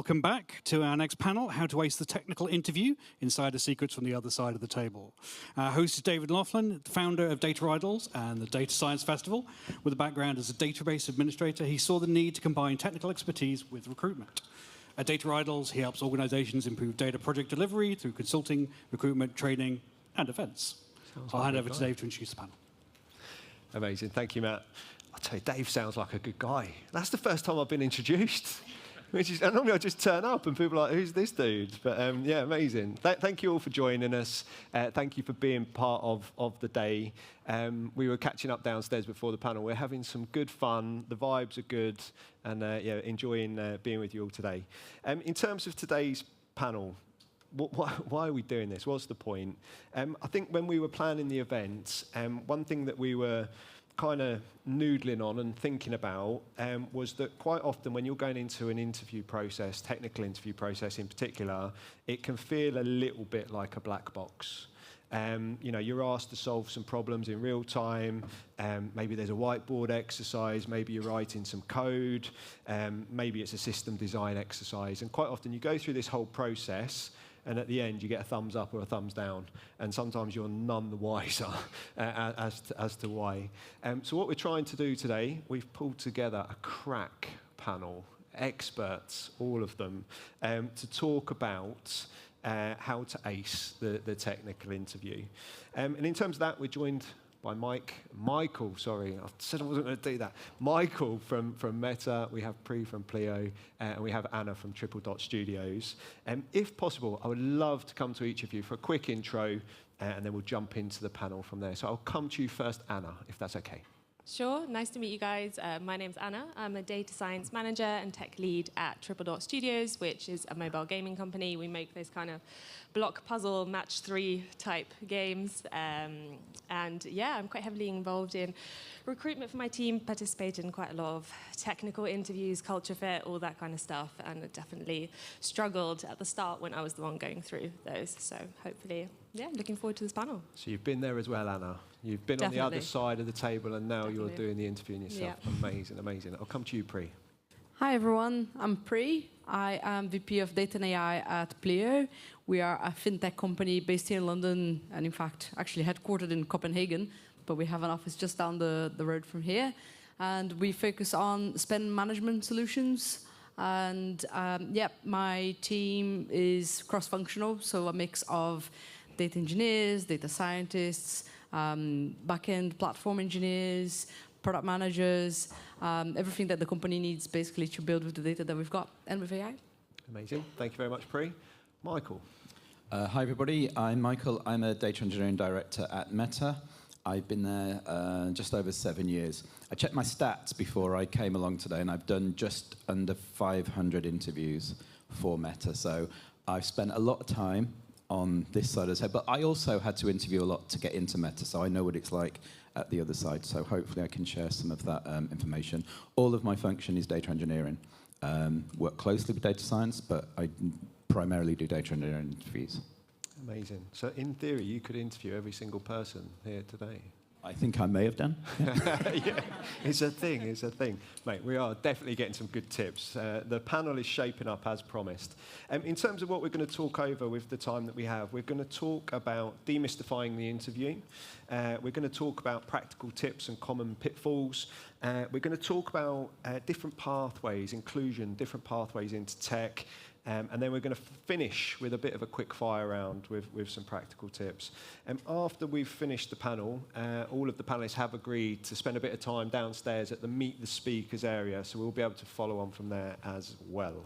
Welcome back to our next panel, How to Ace the Technical Interview, Insider Secrets from the Other Side of the Table. Our host is David Loughlan, founder of Data Idols and the Data Science Festival. With a background as a database administrator, he saw the need to combine technical expertise with recruitment. At Data Idols, he helps organizations improve data project delivery through consulting, recruitment, training, and events. I'll hand over to Dave to introduce the panel. Amazing. Thank you, Matt. I'll tell you, Dave sounds like a good guy. That's the first time I've been introduced. Normally I just turn up and people are like, who's this dude? But yeah, amazing. Thank you all for joining us. Thank you for being part of the day. We were catching up downstairs before the panel. We're having some good fun. The vibes are good. And yeah, enjoying being with you all today. In terms of today's panel, why are we doing this? What's the point? I think when we were planning the event, one thing that we were kind of noodling on and thinking about was that quite often when you're going into an interview process, technical interview process in particular, it can feel a little bit like a black box. You know, you're asked to solve some problems in real time. Maybe there's a whiteboard exercise. Maybe you're writing some code. Maybe it's a system design exercise. And quite often you go through this whole process, and at the end you get a thumbs up or a thumbs down, and sometimes you're none the wiser as to why. So what we're trying to do today, we've pulled together a crack panel, experts, all of them, to talk about how to ace the technical interview. And in terms of that, we're joined by Michael, sorry, I said I wasn't going to do that. Michael from Meta, we have Pri from Pleo, and we have Anna from Triple Dot Studios. If possible, I would love to come to each of you for a quick intro, and then we'll jump into the panel from there. So I'll come to you first, Anna, if that's okay. Sure, nice to meet you guys. My name's Anna. I'm a data science manager and tech lead at Triple Dot Studios, which is a mobile gaming company. We make those kind of block puzzle match 3 type games. And yeah, I'm quite heavily involved in recruitment for my team, participate in quite a lot of technical interviews, culture fit, all that kind of stuff. And I definitely struggled at the start when I was the one going through those. So hopefully, yeah, looking forward to this panel. So you've been there as well, Anna. You've been on the other side of the table, and now you're doing the interviewing yourself. Yeah. Amazing, amazing. I'll come to you, Pri. Hi, everyone. I'm Pri. I am VP of Data and AI at Pleo. We are a fintech company based here in London, and in fact, actually headquartered in Copenhagen, but we have an office just down the road from here. And we focus on spend management solutions. And yeah, my team is cross-functional, so a mix of data engineers, data scientists, back-end platform engineers, product managers, everything that the company needs basically to build with the data that we've got and with AI. Amazing. Thank you very much, Pri. Michael. Hi, everybody. I'm Michael. I'm a data engineering director at Meta. I've been there just over 7 years. I checked my stats before I came along today, and I've done just under 500 interviews for Meta. So I've spent a lot of time on this side of the table, but I also had to interview a lot to get into Meta, so I know what it's like at the other side, so hopefully I can share some of that information. All of my function is data engineering. Work closely with data science, but I primarily do data engineering interviews. Amazing. So in theory, you could interview every single person here today. I think I may have done. Yeah, it's a thing, it's a thing. Mate, we are definitely getting some good tips. The panel is shaping up as promised. In terms of what we're going to talk over with the time that we have, we're going to talk about demystifying the interview. We're going to talk about practical tips and common pitfalls. We're going to talk about different pathways, inclusion, different pathways into tech. And then we're going to finish with a bit of a quick fire round with some practical tips. After we've finished the panel, all of the panelists have agreed to spend a bit of time downstairs at the Meet the Speakers area, so we'll be able to follow on from there as well.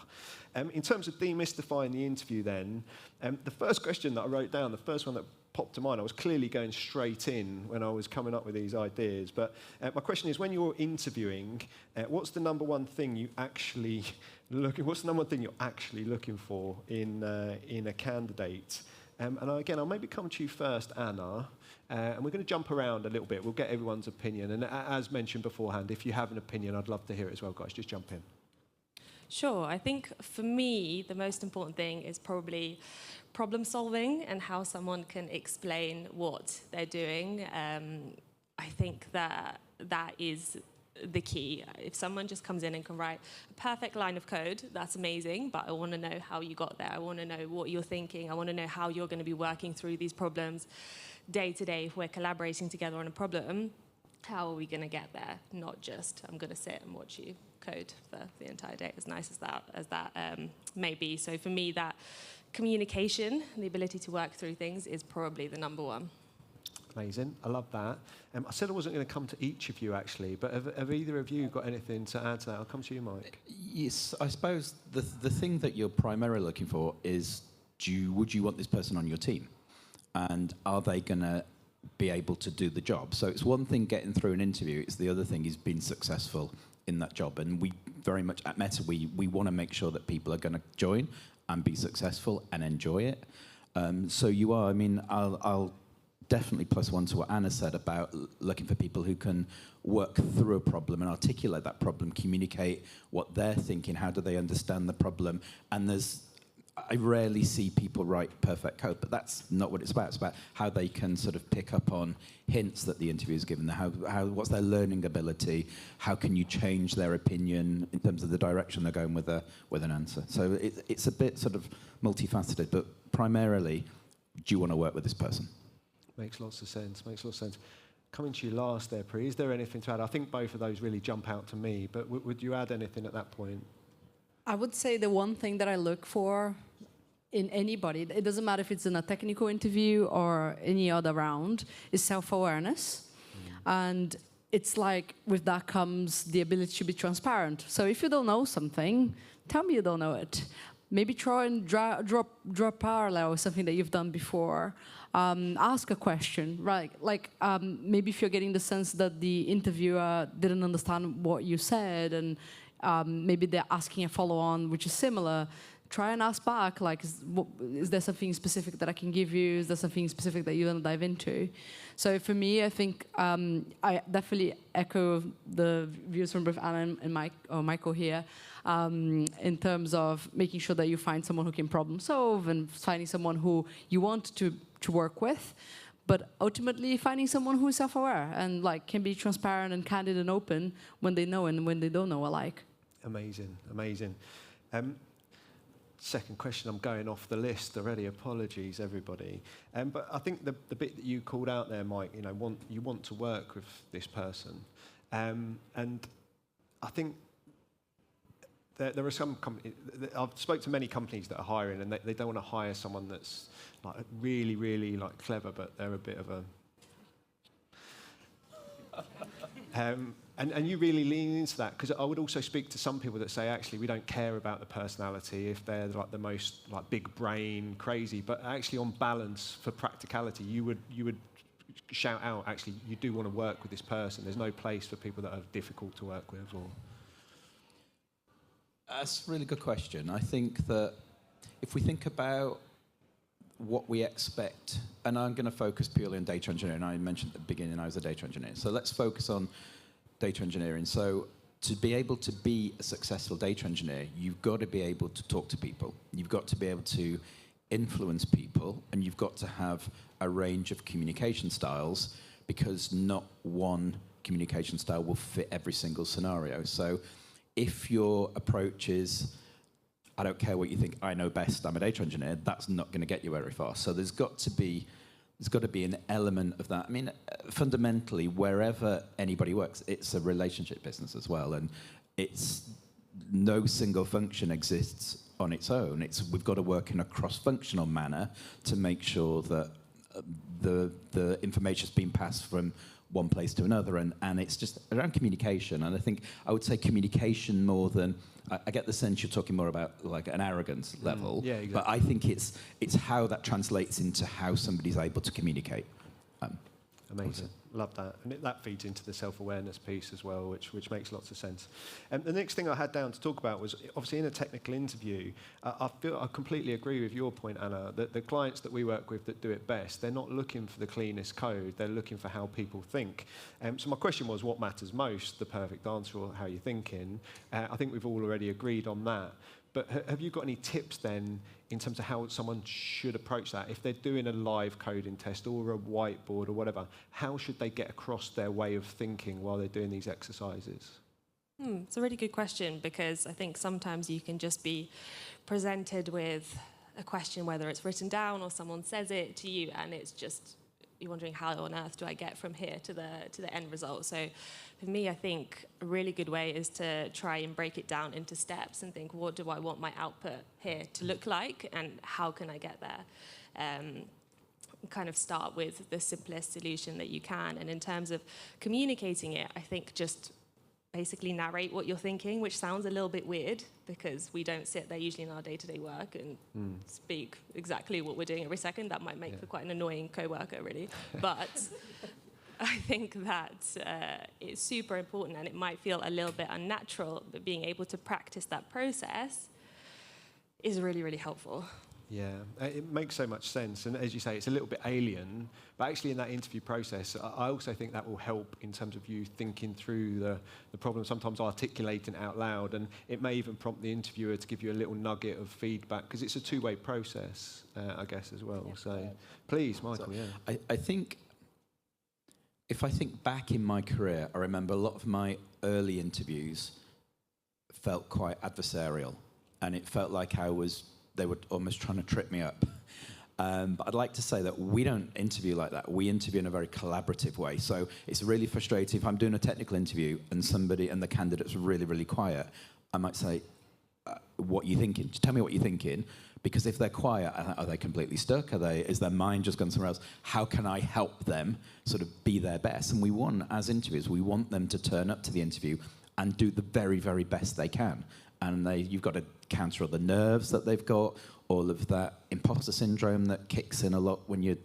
In terms of demystifying the interview then, the first question that I wrote down, the first one that popped to mind, I was clearly going straight in when I was coming up with these ideas, but my question is, when you're interviewing, what's the number one thing you actually what's the number one thing you're actually looking for in a candidate? And again, I'll maybe come to you first, Anna, and we're going to jump around a little bit. We'll get everyone's opinion, and as mentioned beforehand, if you have an opinion, I'd love to hear it as well, guys. Just jump in. Sure. I think for me, the most important thing is probably problem solving and how someone can explain what they're doing. I think that is the key. If someone just comes in and can write a perfect line of code, that's amazing, but I want to know how you got there. I want to know what you're thinking. I want to know how you're going to be working through these problems day to day. If we're collaborating together on a problem, how are we going to get there? Not just, I'm going to sit and watch you code for the entire day, as nice as that may be. So for me, that communication, the ability to work through things, is probably the number one. Amazing. I love that. I said I wasn't going to come to each of you, actually, but have either of you got anything to add to that? I'll come to you, Mike. Yes, I suppose the thing that you're primarily looking for is, would you want this person on your team? And are they going to be able to do the job? So it's one thing getting through an interview, it's the other thing is being successful in that job. And we very much, at Meta, we want to make sure that people are going to join and be successful and enjoy it. So you are, I mean, I'll definitely plus one to what Anna said about looking for people who can work through a problem and articulate that problem, communicate what they're thinking, how do they understand the problem. And I rarely see people write perfect code, but that's not what it's about. It's about how they can sort of pick up on hints that the interview is given them, what's their learning ability, how can you change their opinion in terms of the direction they're going with an answer. So it's a bit sort of multifaceted, but primarily, do you want to work with this person? Makes lots of sense, makes lots of sense. Coming to you last there, Pri, is there anything to add? I think both of those really jump out to me, but would you add anything at that point? I would say the one thing that I look for in anybody, it doesn't matter if it's in a technical interview or any other round, is self-awareness. And it's like with that comes the ability to be transparent. So if you don't know something, tell me you don't know it. Maybe try and draw a parallel with something that you've done before. Ask a question, right? Like maybe if you're getting the sense that the interviewer didn't understand what you said, and maybe they're asking a follow-on which is similar, try and ask back, like, is there something specific that I can give you? Is there something specific that you want to dive into? So for me, I think I definitely echo the views from both Anna and Michael here, in terms of making sure that you find someone who can problem solve and finding someone who you want to work with, but ultimately finding someone who is self-aware and like can be transparent and candid and open when they know and when they don't know alike. Amazing, amazing. Second question, I'm going off the list already. Apologies, everybody. But I think the bit that you called out there, Mike, you want to work with this person, and I think there are some companies. I've spoke to many companies that are hiring, and they don't want to hire someone that's like really, really like clever, but they're a bit of a. And you really lean into that, because I would also speak to some people that say, actually, we don't care about the personality if they're like the most like big brain, crazy, but actually on balance for practicality, you would shout out, actually, you do want to work with this person. There's no place for people that are difficult to work with. Or that's a really good question. I think that if we think about what we expect, and I'm going to focus purely on data engineering. I mentioned at the beginning I was a data engineer, so let's focus on data engineering. So to be able to be a successful data engineer, you've got to be able to talk to people. You've got to be able to influence people, and you've got to have a range of communication styles, because not one communication style will fit every single scenario. So if your approach is, I don't care what you think, I know best, I'm a data engineer, that's not going to get you very far. So there's got to be an element of that. I mean, fundamentally, wherever anybody works, it's a relationship business as well, and no single function exists on its own. We've got to work in a cross-functional manner to make sure that the information's being passed from one place to another, and it's just around communication. And I think I would say communication more than, I get the sense you're talking more about like an arrogance level, yeah, exactly. But I think it's how that translates into how somebody's able to communicate. Amazing. Love that. And that feeds into the self-awareness piece as well, which makes lots of sense. And the next thing I had down to talk about was, obviously in a technical interview, I completely agree with your point, Anna, that the clients that we work with that do it best, they're not looking for the cleanest code, they're looking for how people think. So my question was, what matters most, the perfect answer or how you're thinking? I think we've all already agreed on that. But have you got any tips then in terms of how someone should approach that? If they're doing a live coding test or a whiteboard or whatever, how should they get across their way of thinking while they're doing these exercises? It's a really good question, because I think sometimes you can just be presented with a question, whether it's written down or someone says it to you, and it's just, you're wondering, how on earth do I get from here to the end result? So for me, I think a really good way is to try and break it down into steps and think, what do I want my output here to look like, and how can I get there? Kind of start with the simplest solution that you can. And in terms of communicating it, I think just basically narrate what you're thinking, which sounds a little bit weird because we don't sit there usually in our day-to-day work and speak exactly what we're doing every second. That might make for quite an annoying co-worker, really. But I think that it's super important, and it might feel a little bit unnatural, but being able to practice that process is really, really helpful. Yeah, it makes so much sense. And as you say, it's a little bit alien, but actually in that interview process, I also think that will help in terms of you thinking through the problem, sometimes articulating it out loud, and it may even prompt the interviewer to give you a little nugget of feedback, because it's a two-way process, I guess, as well. So please, Michael, I think, if I think back in my career, I remember a lot of my early interviews felt quite adversarial, and it felt like they were almost trying to trip me up. But I'd like to say that we don't interview like that. We interview in a very collaborative way. So it's really frustrating if I'm doing a technical interview and the candidate's really, really quiet. I might say, what are you thinking? Just tell me what you're thinking. Because if they're quiet, are they completely stuck? Is their mind just gone somewhere else? How can I help them sort of be their best? And as interviewers, we want them to turn up to the interview and do the very, very best they can. And you've got to counter all the nerves that they've got, all of that imposter syndrome that kicks in a lot when you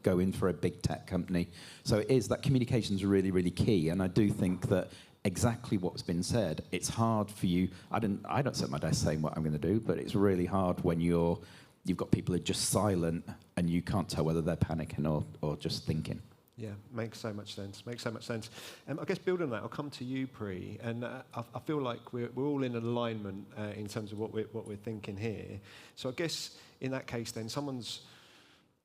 go in for a big tech company. So it is that communication is really, really key. And I do think that exactly what's been said, it's hard for you. I don't sit at my desk saying what I'm going to do, but it's really hard when you've got people who are just silent and you can't tell whether they're panicking or just thinking. Yeah, makes so much sense. I guess building on that, I'll come to you, Pri, and I feel like we're all in alignment in terms of what we're thinking here. So I guess in that case, then someone's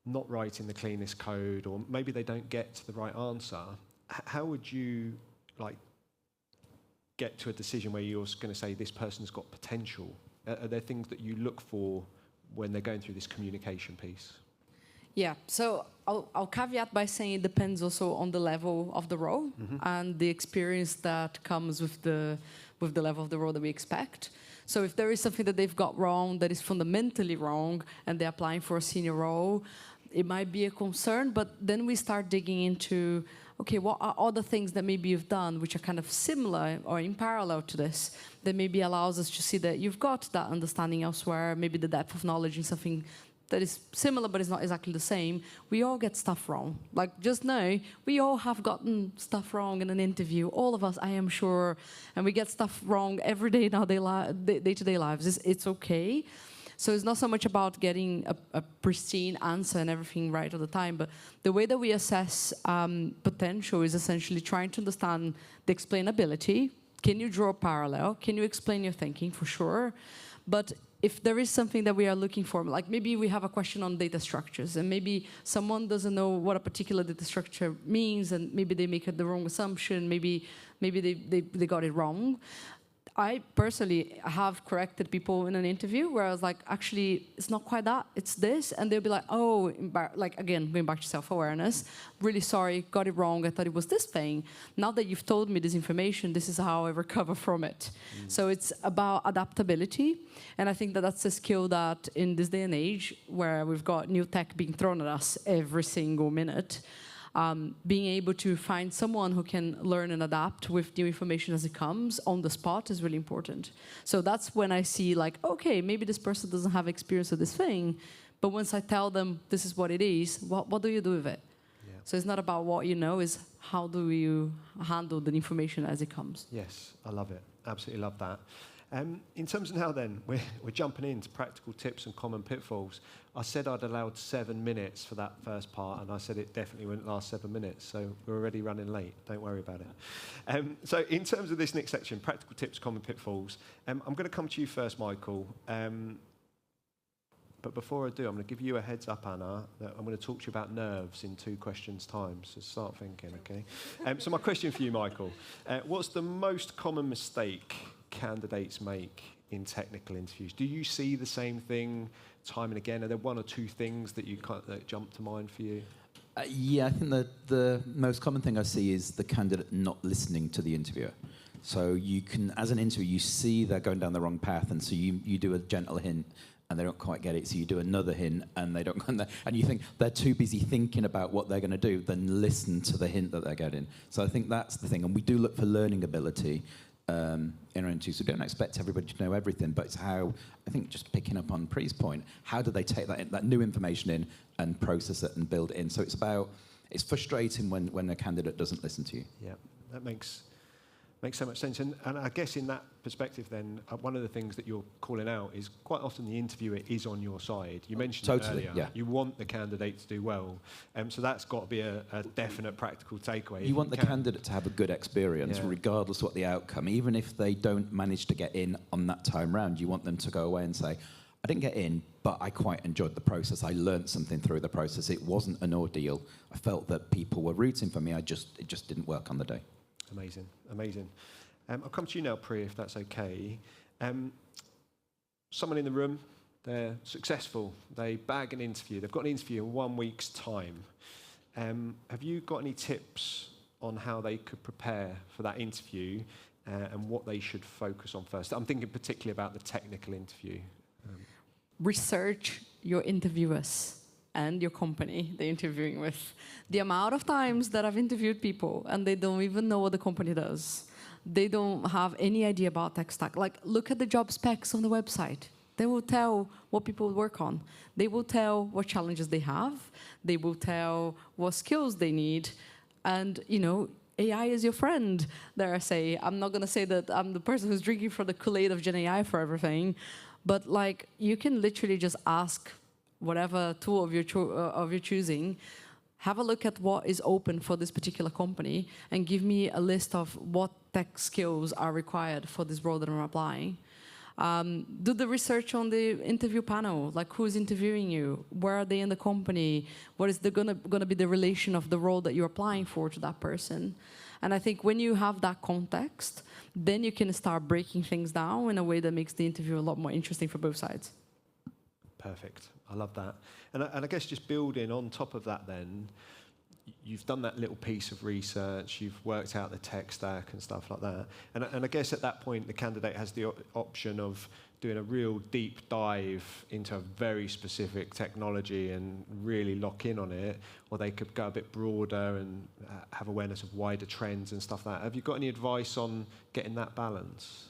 not writing the cleanest code, or maybe they don't get to the right answer. How would you get to a decision where you're going to say this person's got potential? Are there things that you look for when they're going through this communication piece? Yeah, so I'll caveat by saying it depends also on the level of the role and the experience that comes with the level of the role that we expect. So if there is something that they've got wrong, that is fundamentally wrong, and they're applying for a senior role, it might be a concern, but then we start digging into, okay, what are other things that maybe you've done which are kind of similar or in parallel to this, that maybe allows us to see that you've got that understanding elsewhere, maybe the depth of knowledge in something that is similar but is not exactly the same. We all get stuff wrong. Like, just know, we all have gotten stuff wrong in an interview. All of us, I am sure. And we get stuff wrong every day in our day-to-day lives. It's okay. So it's not so much about getting a pristine answer and everything right all the time, but the way that we assess potential is essentially trying to understand the explainability. Can you draw a parallel? Can you explain your thinking? For sure. But if there is something that we are looking for, like maybe we have a question on data structures, and maybe someone doesn't know what a particular data structure means, and maybe they make the wrong assumption, maybe they got it wrong. I personally have corrected people in an interview where I was like, actually, it's not quite that, it's this. And they'll be like, oh, like, again, going back to self-awareness, really sorry, got it wrong, I thought it was this thing. Now that you've told me this information, this is how I recover from it. So it's about adaptability. And I think that that's a skill that in this day and age, where we've got new tech being thrown at us every single minute, being able to find someone who can learn and adapt with new information as it comes on the spot is really important. So that's when I see, like, okay, maybe this person doesn't have experience with this thing, but once I tell them this is what it is, what do you do with it? Yeah. So it's not about what you know, it's how do you handle the information as it comes. Yes, I love it. Absolutely love that. In terms of now then, we're jumping into practical tips and common pitfalls. I said I'd allowed 7 minutes for that first part, and I said it definitely wouldn't last 7 minutes, so we're already running late. Don't worry about it. So in terms of this next section, practical tips, common pitfalls, I'm going to come to you first, Michael. But before I do, I'm going to give you a heads up, Anna, that I'm going to talk to you about nerves in 2 questions' time, so start thinking, okay? So my question for you, Michael, what's the most common mistake candidates make in technical interviews? Do you see the same thing time and again? Are there 1 or 2 things that that jump to mind for you? Yeah, I think the most common thing I see is the candidate not listening to the interviewer. So you can, as an interviewer, you see they're going down the wrong path, and so you do a gentle hint, and they don't quite get it, so you do another hint, and they don't go there. And you think they're too busy thinking about what they're going to do than listen to the hint that they're getting. So I think that's the thing. And we do look for learning ability in our interviews. So we don't expect everybody to know everything, but it's how, I think just picking up on Pri's point, how do they take that new information in and process it and build it in? So it's frustrating when a candidate doesn't listen to you. Yeah, that makes so much sense. And I guess in that perspective then, one of the things that you're calling out is quite often the interviewer is on your side. You mentioned it earlier. Yeah. You want the candidate to do well. So that's got to be a definite practical takeaway. You want the candidate to have a good experience, regardless of what the outcome. Even if they don't manage to get in on that time round, you want them to go away and say, I didn't get in, but I quite enjoyed the process. I learned something through the process. It wasn't an ordeal. I felt that people were rooting for me. It just didn't work on the day. Amazing, amazing. I'll come to you now, Pri, if that's okay. Someone in the room, they're successful. They bag an interview. They've got an interview in 1 week's time. Have you got any tips on how they could prepare for that interview and what they should focus on first? I'm thinking particularly about the technical interview. Research your interviewers and your company they're interviewing with. The amount of times that I've interviewed people and they don't even know what the company does. They don't have any idea about tech stack. Like, look at the job specs on the website. They will tell what people work on. They will tell what challenges they have. They will tell what skills they need. And, AI is your friend, dare I say. I'm not going to say that I'm the person who's drinking from the Kool-Aid of Gen AI for everything. But, you can literally just ask whatever tool of your choosing, have a look at what is open for this particular company, and give me a list of what tech skills are required for this role that I'm applying. Do the research on the interview panel, like who's interviewing you, where are they in the company, what is going to be the relation of the role that you're applying for to that person. And I think when you have that context, then you can start breaking things down in a way that makes the interview a lot more interesting for both sides. Perfect. I love that. And I guess just building on top of that then, you've done that little piece of research, you've worked out the tech stack and stuff like that. And I guess at that point, the candidate has the option of doing a real deep dive into a very specific technology and really lock in on it, or they could go a bit broader and have awareness of wider trends and stuff like that. Have you got any advice on getting that balance?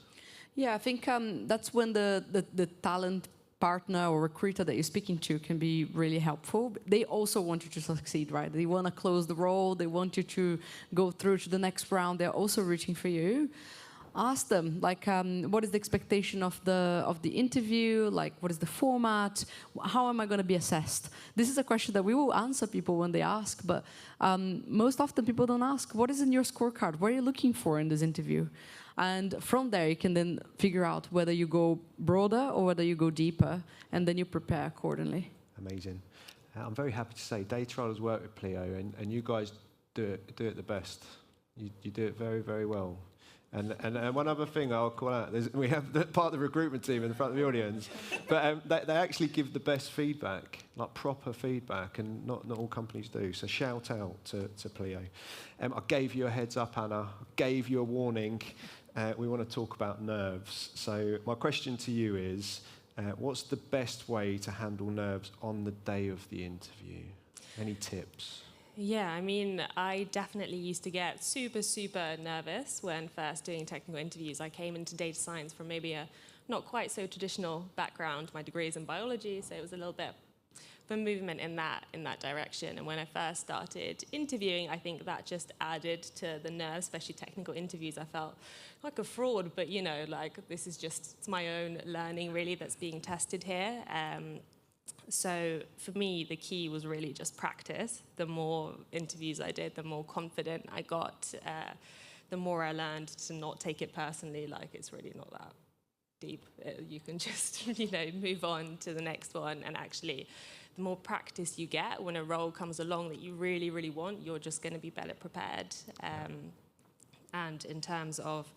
Yeah, I think that's when the talent partner or recruiter that you're speaking to can be really helpful. They also want you to succeed, right? They want to close the role. They want you to go through to the next round. They're also rooting for you. Ask them, what is the expectation of the interview? What is the format? How am I going to be assessed? This is a question that we will answer people when they ask, but most often people don't ask, what is in your scorecard? What are you looking for in this interview? And from there, you can then figure out whether you go broader or whether you go deeper, and then you prepare accordingly. Amazing. I'm very happy to say Data Idols work with Pleo, and you guys do it the best. You do it very, very well. And one other thing I'll call out, we have part of the recruitment team in the front of the audience, but they actually give the best feedback, like proper feedback, and not all companies do. So shout out to Pleo. I gave you a heads up, Anna. I gave you a warning. We want to talk about nerves. So my question to you is, what's the best way to handle nerves on the day of the interview? Any tips? Yeah, I definitely used to get super, super nervous when first doing technical interviews. I came into data science from maybe a not quite so traditional background. My degree is in biology, so it was a little bit of a movement in that direction. And when I first started interviewing, I think that just added to the nerves, especially technical interviews. I felt like a fraud, but this is just, it's my own learning really that's being tested here. So for me, the key was really just practice. The more interviews I did, the more confident I got, the more I learned to not take it personally, like it's really not that deep. You can just, move on to the next one. And actually, the more practice you get, when a role comes along that you really, really want, you're just going to be better prepared. And in terms of,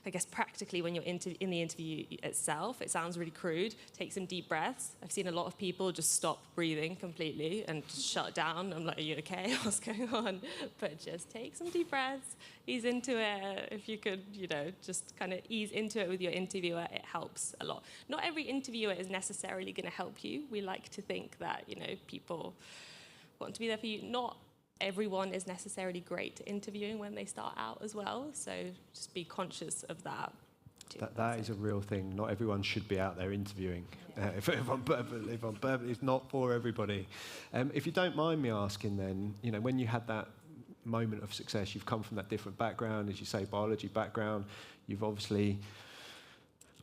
I guess, practically, when you're in the interview itself, it sounds really crude. Take some deep breaths. I've seen a lot of people just stop breathing completely and just shut down. I'm like, are you okay? What's going on? But just take some deep breaths, ease into it. If you could, just kind of ease into it with your interviewer, it helps a lot. Not every interviewer is necessarily going to help you. We like to think that, people want to be there for you. Not everyone is necessarily great at interviewing when they start out as well, so just be conscious of that. That is a real thing. Not everyone should be out there interviewing. If I'm perfect, it's not for everybody. If you don't mind me asking then, when you had that moment of success, you've come from that different background, as you say, biology background, you've obviously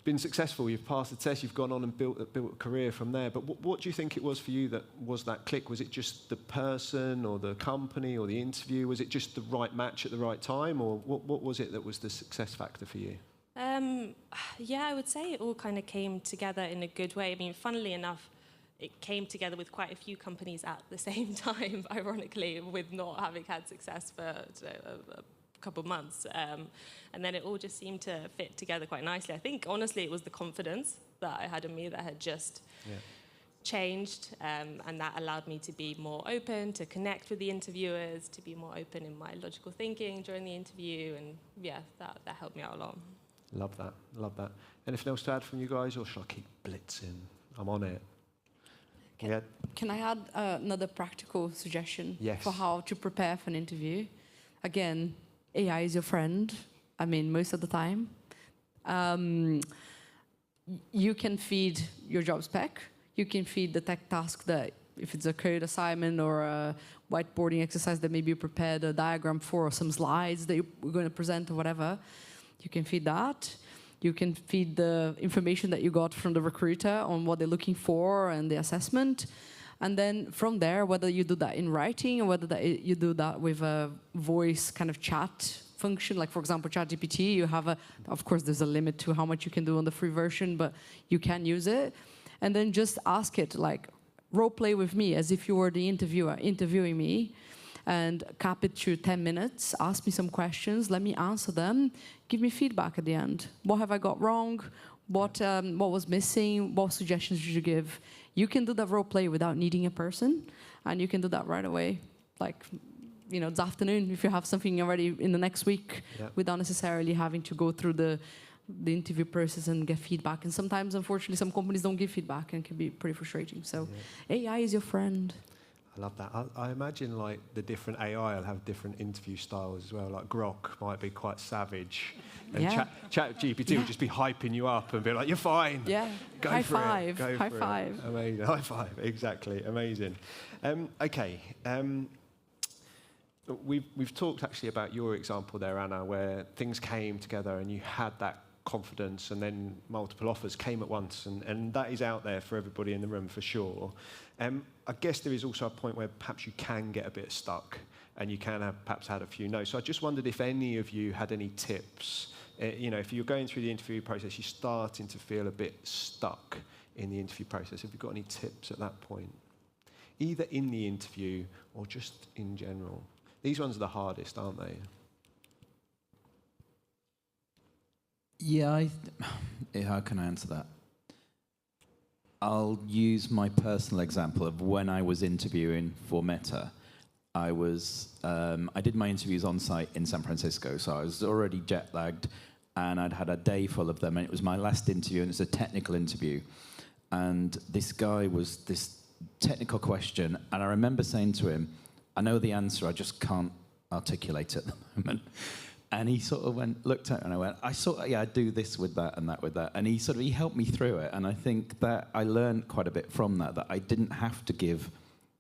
been successful, you've passed the test, you've gone on and built a career from there. But what do you think it was for you that was that click? Was it just the person or the company or the interview? Was it just the right match at the right time? Or what was it that was the success factor for you? Yeah, I would say it all kind of came together in a good way. I mean, funnily enough, it came together with quite a few companies at the same time, ironically, with not having had success for a couple of months. And then it all just seemed to fit together quite nicely. I think, honestly, it was the confidence that I had in me that had just changed, and that allowed me to be more open, to connect with the interviewers, to be more open in my logical thinking during the interview, and that helped me out a lot. Love that. Anything else to add from you guys, or shall I keep blitzing? I'm on it. Can I add another practical suggestion for how to prepare for an interview? Again, AI is your friend. I mean, most of the time. You can feed your job spec. You can feed the tech task that, if it's a code assignment or a whiteboarding exercise that maybe you prepared a diagram for, or some slides that you're going to present or whatever. You can feed that. You can feed the information that you got from the recruiter on what they're looking for and the assessment. And then from there, whether you do that in writing or whether you do that with a voice kind of chat function, like for example, ChatGPT, you have of course there's a limit to how much you can do on the free version, but you can use it. And then just ask it, like, role play with me as if you were the interviewer interviewing me, and cap it to 10 minutes, ask me some questions, let me answer them, give me feedback at the end. What have I got wrong? What was missing? What suggestions should you give? You can do that role play without needing a person, and you can do that right away, like, this afternoon, if you have something already in the next week, without necessarily having to go through the interview process and get feedback. And sometimes, unfortunately, some companies don't give feedback and can be pretty frustrating. So AI is your friend. I love that. I imagine like the different AI will have different interview styles as well. Like Grok might be quite savage, and ChatGPT will just be hyping you up and be like, "You're fine." Yeah. High five. High five. Amazing. High five. Exactly. Amazing. Okay. We've talked actually about your example there, Anna, where things came together and you had that confidence, and then multiple offers came at once, and that is out there for everybody in the room for sure. I guess there is also a point where perhaps you can get a bit stuck, and you can have perhaps had a few no's. So I just wondered if any of you had any tips. If you're going through the interview process, you're starting to feel a bit stuck in the interview process. Have you got any tips at that point? Either in the interview or just in general. These ones are the hardest, aren't they? Yeah, how can I answer that? I'll use my personal example of when I was interviewing for Meta. I did my interviews on site in San Francisco, so I was already jet lagged, and I'd had a day full of them, and it was my last interview, and it's a technical interview. And this guy was this technical question, and I remember saying to him, I know the answer, I just can't articulate it at the moment. And he sort of looked at it, and I went, I do this with that and that with that. And he helped me through it. And I think that I learned quite a bit from that I didn't have to give.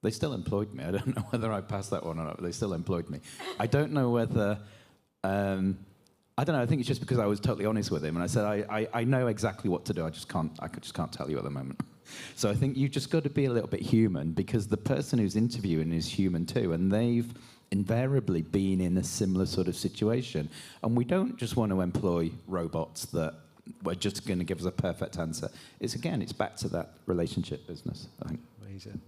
They still employed me. I don't know whether I passed that one or not, but they still employed me. I don't know whether, I don't know, I think it's just because I was totally honest with him. And I said, I know exactly what to do. I just can't tell you at the moment. So I think you've just got to be a little bit human, because the person who's interviewing is human too, and they've invariably been in a similar sort of situation. And we don't just want to employ robots that were just going to give us a perfect answer. It's back to that relationship business, I think. Amazing.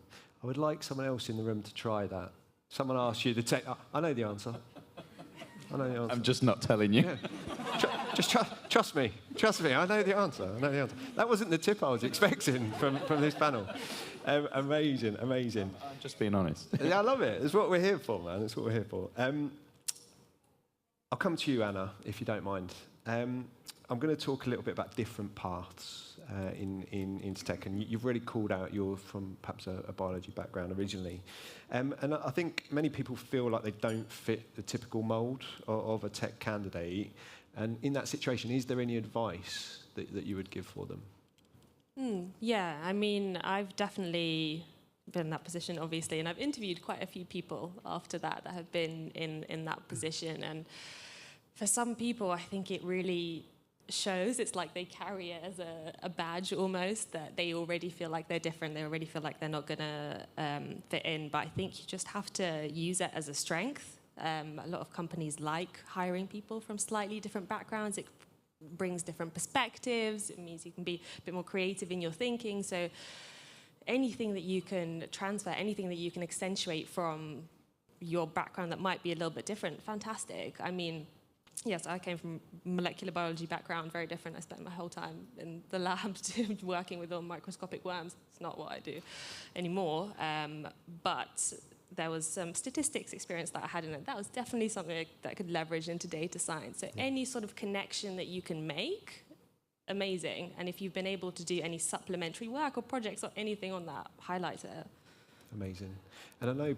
I would like someone else in the room to try that. Someone asks you the tech. I know the answer. I know the answer. I'm just not telling you. Yeah. Trust me. Trust me. I know the answer. I know the answer. That wasn't the tip I was expecting from this panel. Amazing. I'm just being honest. Yeah, I love it. It's what we're here for, man. It's what we're here for. I'll come to you, Anna, if you don't mind. I'm going to talk a little bit about different paths into tech, and you've really called out you're from perhaps a biology background originally. And I think many people feel like they don't fit the typical mould of a tech candidate. And in that situation, is there any advice that you would give for them? Yeah, I mean, I've definitely been in that position, obviously, and I've interviewed quite a few people after that have been in that position. And for some people, I think it really shows. It's like they carry it as a badge almost, that they already feel like they're different. They already feel like they're not going to fit in. But I think you just have to use it as a strength. A lot of companies like hiring people from slightly different backgrounds. It brings different perspectives. It means you can be a bit more creative in your thinking. So anything that you can transfer, anything that you can accentuate from your background that might be a little bit different, fantastic. I mean, yes, I came from molecular biology background, very different. I spent my whole time in the lab working with all microscopic worms. It's not what I do anymore. But there was some statistics experience that I had in it. That was definitely something that I could leverage into data science. So any sort of connection that you can make, amazing. And if you've been able to do any supplementary work or projects or anything on that, highlight it. Amazing. And I know,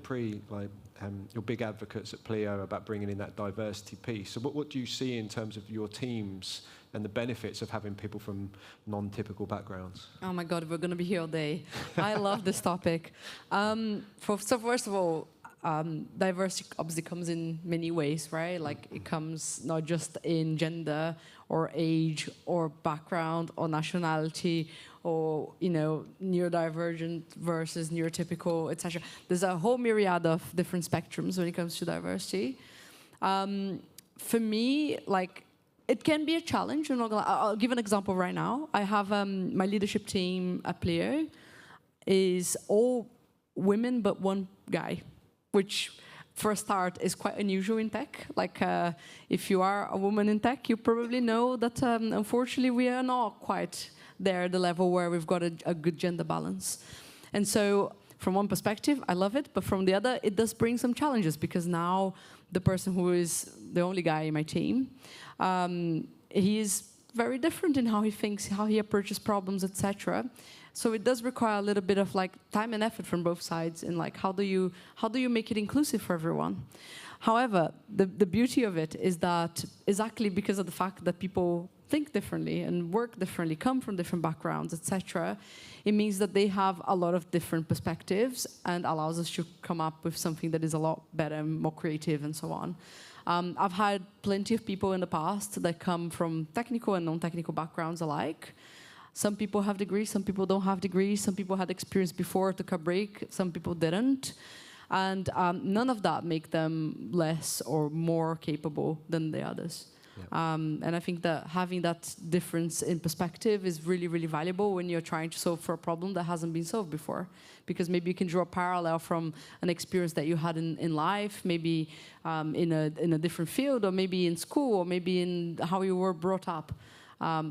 you're big advocates at Pleo about bringing in that diversity piece. So what do you see in terms of your teams and the benefits of having people from non-typical backgrounds? Oh my God, we're going to be here all day. I love this topic. So first of all, diversity obviously comes in many ways, right? Like it comes not just in gender or age or background or nationality or, neurodivergent versus neurotypical, etc. There's a whole myriad of different spectrums when it comes to diversity. For me, it can be a challenge. I'll give an example right now. I have my leadership team at Pleo is all women but one guy, which for a start is quite unusual in tech. If you are a woman in tech, you probably know that unfortunately we are not quite there at the level where we've got a good gender balance. And so from one perspective, I love it, but from the other, it does bring some challenges, because now the person who is the only guy in my team, he is very different in how he thinks, how he approaches problems, etc. So it does require a little bit of time and effort from both sides in how do you make it inclusive for everyone. However, the beauty of it is that exactly because of the fact that people think differently and work differently, come from different backgrounds, etc., it means that they have a lot of different perspectives and allows us to come up with something that is a lot better and more creative and so on. I've had plenty of people in the past that come from technical and non-technical backgrounds alike. Some people have degrees, some people don't have degrees, some people had experience before, took a break, some people didn't. And none of that make them less or more capable than the others. Yeah. And I think that having that difference in perspective is really, really valuable when you're trying to solve for a problem that hasn't been solved before. Because maybe you can draw a parallel from an experience that you had in life, maybe in a different field, or maybe in school, or maybe in how you were brought up,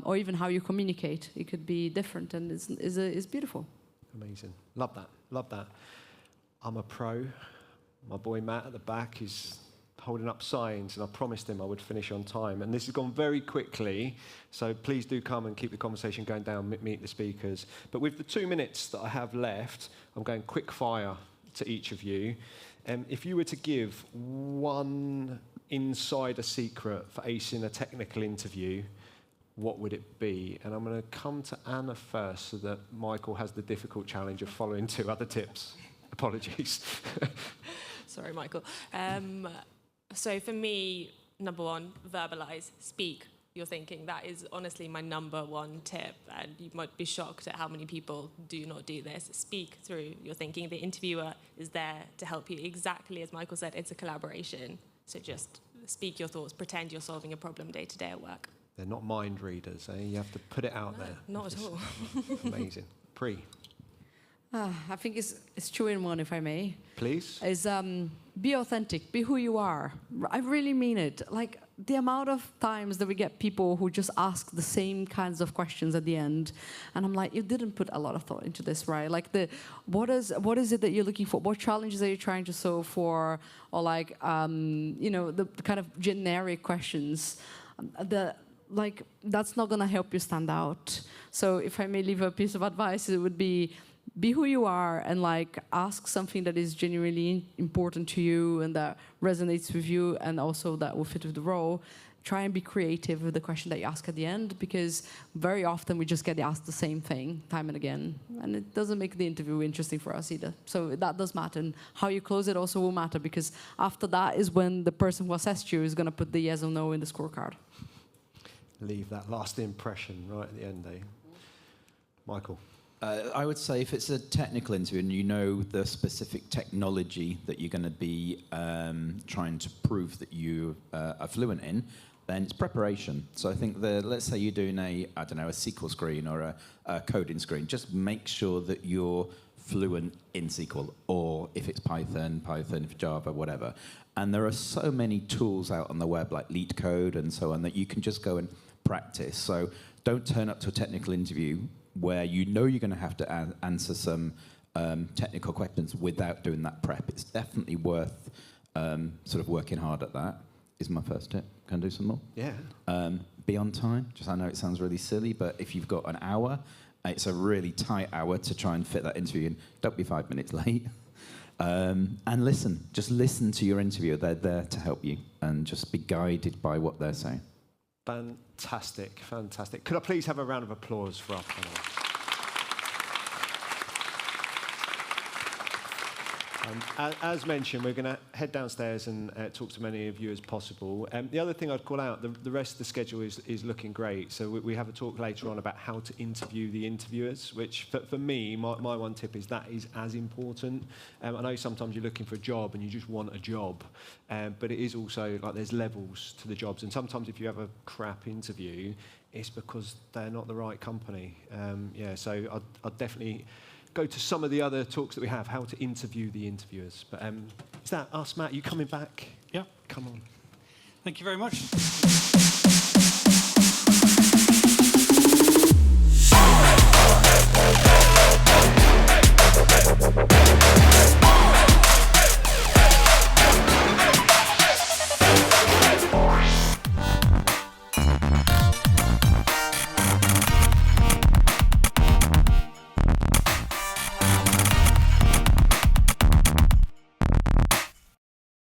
or even how you communicate. It could be different, and it's beautiful. Amazing. Love that. Love that. I'm a pro. My boy Matt at the back is holding up signs, and I promised him I would finish on time. And this has gone very quickly, so please do come and keep the conversation going down, meet the speakers. But with the 2 minutes that I have left, I'm going quick fire to each of you. If you were to give one insider secret for acing a technical interview, what would it be? And I'm going to come to Anna first so that Michael has the difficult challenge of following 2 other tips. Apologies. Sorry, Michael. So for me, number one, verbalize, speak. your thinking. That is honestly my #1 tip, and you might be shocked at how many people do not do this. Speak through your thinking. The interviewer is there to help you. Exactly as Michael said, it's a collaboration. So just speak your thoughts, pretend you're solving a problem day to day at work. They're not mind readers, eh? You have to put it out there. Not at all. Amazing. Pri, I think it's two in one, if I may. please. Is be authentic, be who you are. I really mean it. Like the amount of times that we get people who just ask the same kinds of questions at the end, and I'm like, you didn't put a lot of thought into this, right? Like what is it that you're looking for? What challenges are you trying to solve for? Or like the kind of generic questions. That's not gonna help you stand out. So if I may leave a piece of advice, it would be who you are and like ask something that is genuinely important to you and that resonates with you and also that will fit with the role. Try and be creative with the question that you ask at the end, because very often we just get asked the same thing time and again, and it doesn't make the interview interesting for us either. So that does matter, and how you close it also will matter, because after that is when the person who assessed you is going to put the yes or no in the scorecard. Leave that last impression right at the end, eh? Michael. I would say if it's a technical interview and you know the specific technology that you're going to be trying to prove that you are fluent in, then it's preparation. So I think let's say you're doing a SQL screen or a coding screen, just make sure that you're fluent in SQL, or if it's Python, if Java, whatever. And there are so many tools out on the web like LeetCode and so on that you can just go and practice. So don't turn up to a technical interview where you know you're going to have to answer some technical questions without doing that prep. It's definitely worth sort of working hard at that, is my first tip. Can I do some more? Yeah. Be on time. I know it sounds really silly, but if you've got an hour, it's a really tight hour to try and fit that interview in. Don't be 5 minutes late. And listen. Just listen to your interviewer. They're there to help you, and just be guided by what they're saying. Fantastic, fantastic. Could I please have a round of applause for our panel? As mentioned, we're going to head downstairs and talk to many of you as possible. The other thing I'd call out, the rest of the schedule is looking great. So we have a talk later on about how to interview the interviewers, which for me, my one tip is that is as important. I know sometimes you're looking for a job and you just want a job, but it is also like there's levels to the jobs. And sometimes if you have a crap interview, it's because they're not the right company. So I'd definitely go to some of the other talks that we have, how to interview the interviewers. But is that us, Matt? You coming back? Yeah. Come on. Thank you very much.